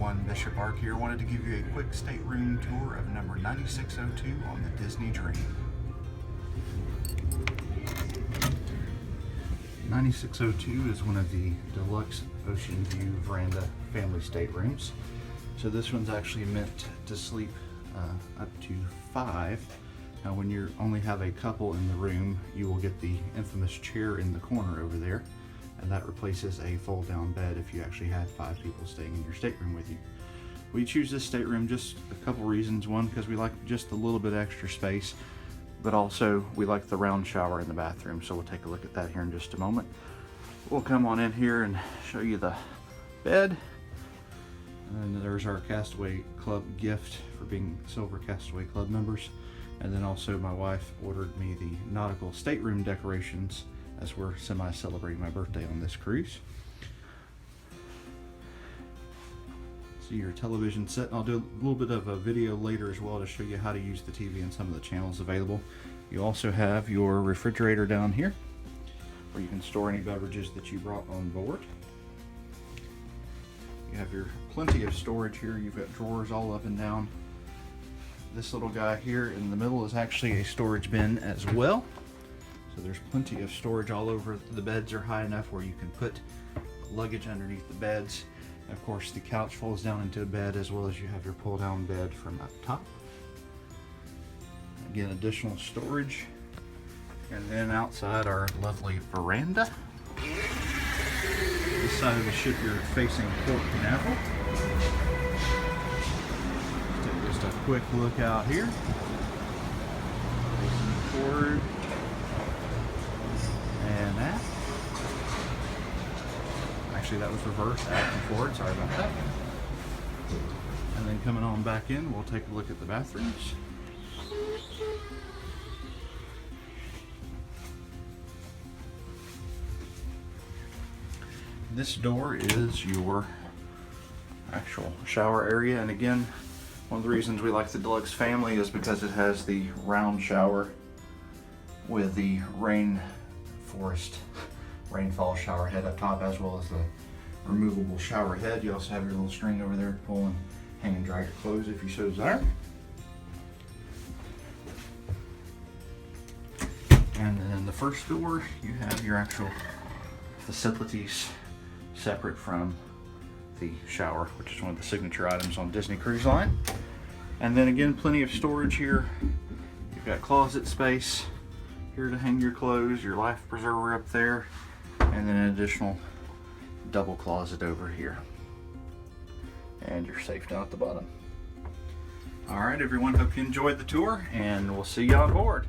everyone, Bishop Ark here. Wanted to give you a quick stateroom tour of number 9602 on the Disney Dream. 9602 is one of the deluxe ocean view veranda family staterooms. So this one's actually meant to sleep up to 5. Now when you only have a couple in the room, you will get the infamous chair in the corner over there, and that replaces a fold down bed if you actually had 5 people staying in your stateroom with you. We choose this stateroom just a couple reasons. One, because we like just a little bit extra space, but also we like the round shower in the bathroom, so we'll take a look at that here in just a moment. We'll come on in here and show you the bed. And there's our Castaway Club gift for being Silver Castaway Club members. And then also my wife ordered me the nautical stateroom decorations as we're semi-celebrating my birthday on this cruise. See your television set. I'll do a little bit of a video later as well to show you how to use the TV and some of the channels available. You also have your refrigerator down here where you can store any beverages that you brought on board. You have your plenty of storage here. You've got drawers all up and down. This little guy here in the middle is actually a storage bin as well. So there's plenty of storage all over. The beds are high enough where you can put luggage underneath the beds. And of course the couch folds down into a bed, as well as you have your pull down bed from up top. Again, additional storage. And then outside our lovely veranda. This side of the ship you're facing Port Canaveral. Take just a quick look out here. Forward. And that. Actually, that was reversed, aft and forward, sorry about that. And then coming on back in, we'll take a look at the bathrooms. This door is your actual shower area, and again, one of the reasons we like the deluxe family is because it has the round shower with the rainfall shower head up top, as well as the removable shower head. You also have your little string over there to pull and hang and dry your clothes if you so desire. And then in the first door, you have your actual facilities separate from the shower, which is one of the signature items on Disney Cruise Line. And then again, plenty of storage here. You've got closet space here to hang your clothes, your life preserver up there, and then an additional double closet over here. And your safe down at the bottom. All right, everyone, hope you enjoyed the tour, and we'll see you on board.